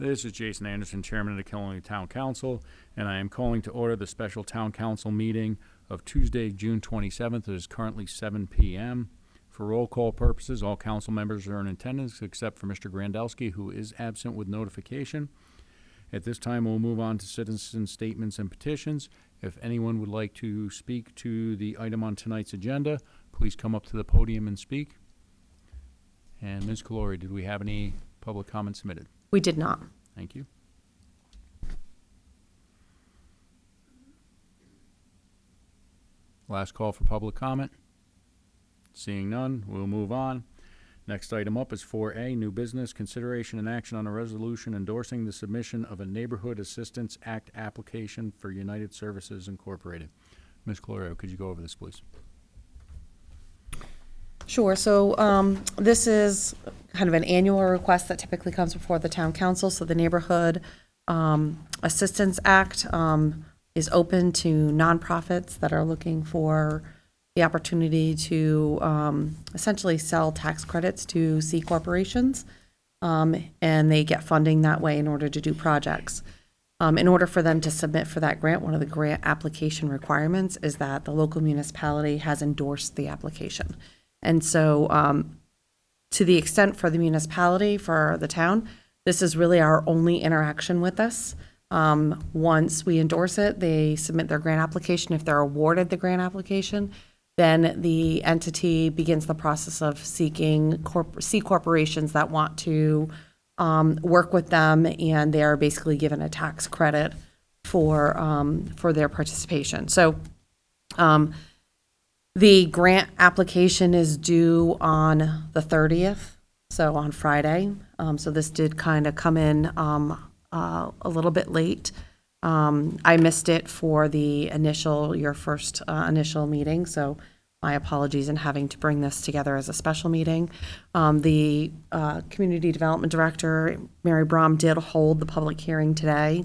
This is Jason Anderson, Chairman of the Killenly Town Council, and I am calling to order the special Town Council meeting of Tuesday, June 27th. It is currently 7 p.m. For roll call purposes, all council members are in attendance except for Mr. Grandelsky, who is absent with notification. At this time, we'll move on to citizen statements and petitions. If anyone would like to speak to the item on tonight's agenda, please come up to the podium and speak. And Ms. Calori, did we have any public comments submitted? We did not. Thank you. Last call for public comment. Seeing none, we'll move on. Next item up is 4A, new business, consideration and action on a resolution endorsing the submission of a Neighborhood Assistance Act application for United Services Incorporated. Ms. Clorio, could you go over this, please? Sure. So this is kind of an annual request that typically comes before the town council. So the Neighborhood Assistance Act is open to nonprofits that are looking for the opportunity to essentially sell tax credits to C corporations, and they get funding that way in order to do projects. In order for them to submit for that grant, one of the grant application requirements is that the local municipality has endorsed the application. And so to the extent for the municipality, for the town, this is really our only interaction with this. Once we endorse it, they submit their grant application. If they're awarded the grant application, then the entity begins the process of seeking C corporations that want to work with them, and they're basically given a tax credit for their participation. So the grant application is due on the 30th, so on Friday. So this did kind of come in a little bit late. I missed it for the your first initial meeting, so my apologies in having to bring this together as a special meeting. The Community Development Director, Mary Brom, did hold the public hearing today.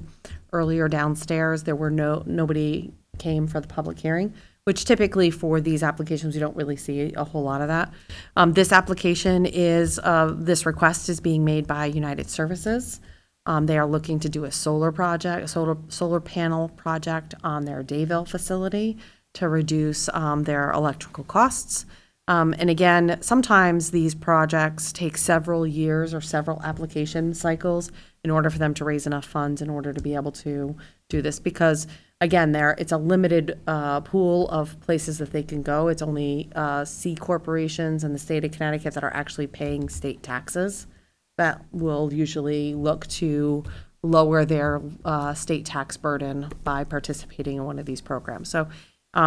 Earlier downstairs, there were nobody came for the public hearing, which typically for these applications, you don't really see a whole lot of that. This application is, this request is being made by United Services. They are looking to do a solar project, a solar panel project on their Dayville facility to reduce their electrical costs. And again, sometimes these projects take several years or several application cycles in order for them to raise enough funds in order to be able to do this. Because again, it's a limited pool of places that they can go. It's only C corporations in the state of Connecticut that are actually paying state taxes that will usually look to lower their state tax burden by participating in one of these programs. So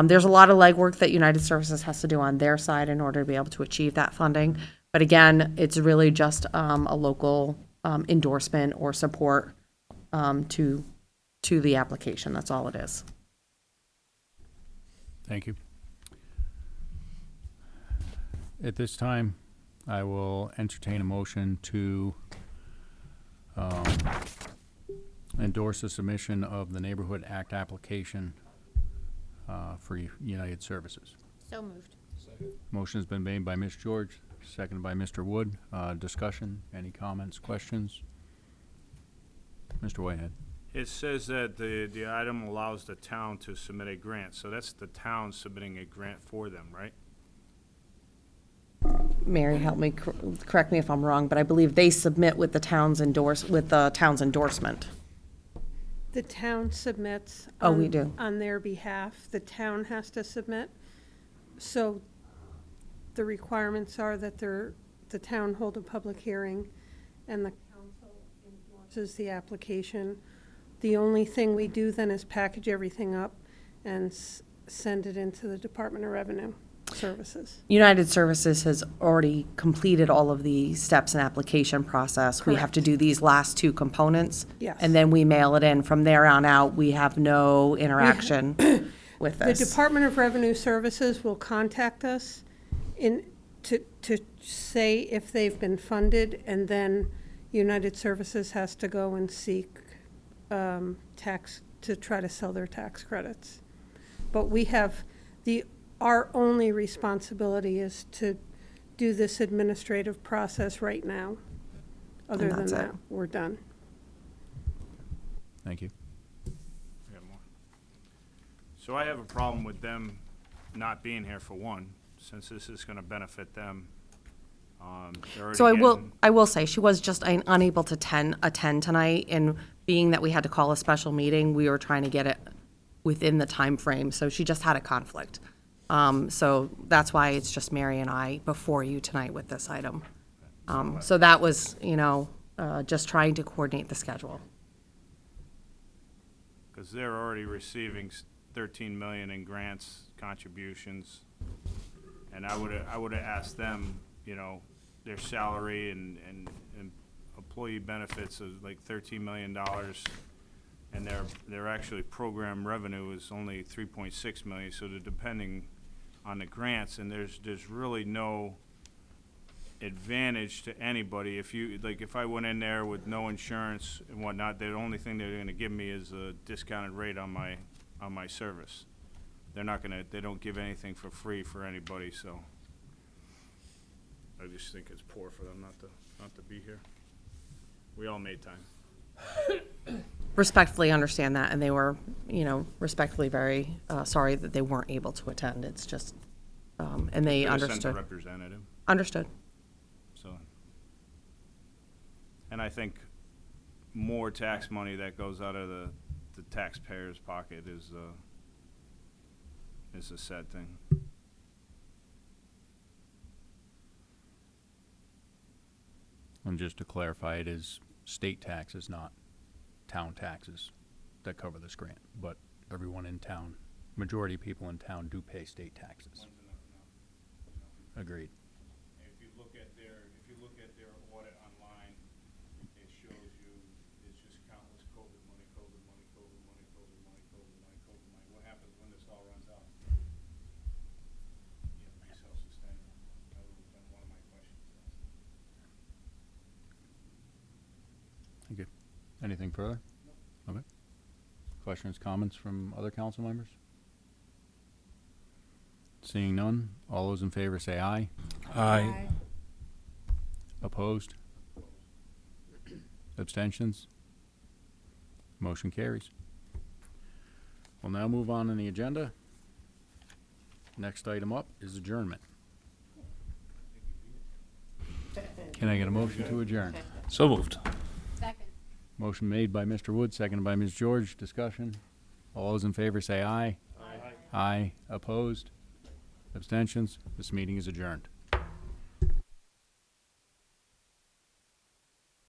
there's a lot of legwork that United Services has to do on their side in order to be able to achieve that funding. But again, it's really just a local endorsement or support to the application. That's all it is. Thank you. At this time, I will entertain a motion to endorse the submission of the Neighborhood Act application for United Services. So moved. Motion has been made by Ms. George, seconded by Mr. Wood. Discussion, any comments, questions? Mr. Whitehead. It says that the item allows the town to submit a grant, so that's the town submitting a grant for them, right? Mary, help me, correct me if I'm wrong, but I believe they submit with the town's endorsement. The town submits. Oh, we do. On their behalf, the town has to submit. So the requirements are that the town hold a public hearing and the council endorses the application. The only thing we do then is package everything up and send it into the Department of Revenue Services. United Services has already completed all of the steps in application process. We have to do these last two components. Yes. And then we mail it in. From there on out, we have no interaction with The this. Department of Revenue Services will contact us to say if they've been funded, and then United Services has to go and seek tax, to try to sell their tax credits. But we have, our only responsibility is to do this administrative process right now. Other than that's it. that, we're done. Thank you. I got more. So I have a problem with them not being here for one, since this is gonna benefit them. They're already So getting- I will say, she was just unable to attend tonight, and being that we had to call a special meeting, we were trying to get it within the time frame. So she just had a conflict. So that's why it's just Mary and I before you tonight with this item. So that was, just trying to coordinate the schedule. Because they're already receiving 13 million in grants, contributions. And I would've asked them, their salary and employee benefits of like $13 million. And their actually program revenue is only 3.6 million, so they're depending on the grants, and there's really no advantage to anybody. If I went in there with no insurance and whatnot, the only thing they're gonna give me is a discounted rate on my service. They don't give anything for free for anybody, so I just think it's poor for them not to be here. We all made time. Respectfully understand that, and they were, respectfully very sorry that they weren't able to attend. It's just, and they Could've sent a understood. representative, Understood. so. And I think more tax money that goes out of the taxpayer's pocket is a sad thing. And just to clarify, it is state taxes, not town taxes that cover this grant. But everyone in town, majority of people in town do pay state taxes. Agreed. If you look at their audit online, it shows you, it's just countless COVID money, COVID money, COVID money, COVID money, COVID money, COVID money. What happens when this all runs out? You have to be self-sustainable. That would have been one of my questions. Thank you. Anything further? Okay. Questions, comments from other council members? Seeing none, all those in favor say aye. Aye. Opposed? Abstentions? Motion carries. We'll now move on in the agenda. Next item up is adjournment. Can I get a motion to adjourn? So moved. Second. Motion made by Mr. Wood, seconded by Ms. George. Discussion. All those in favor say aye. Aye. Aye. Opposed? Abstentions? This meeting is adjourned.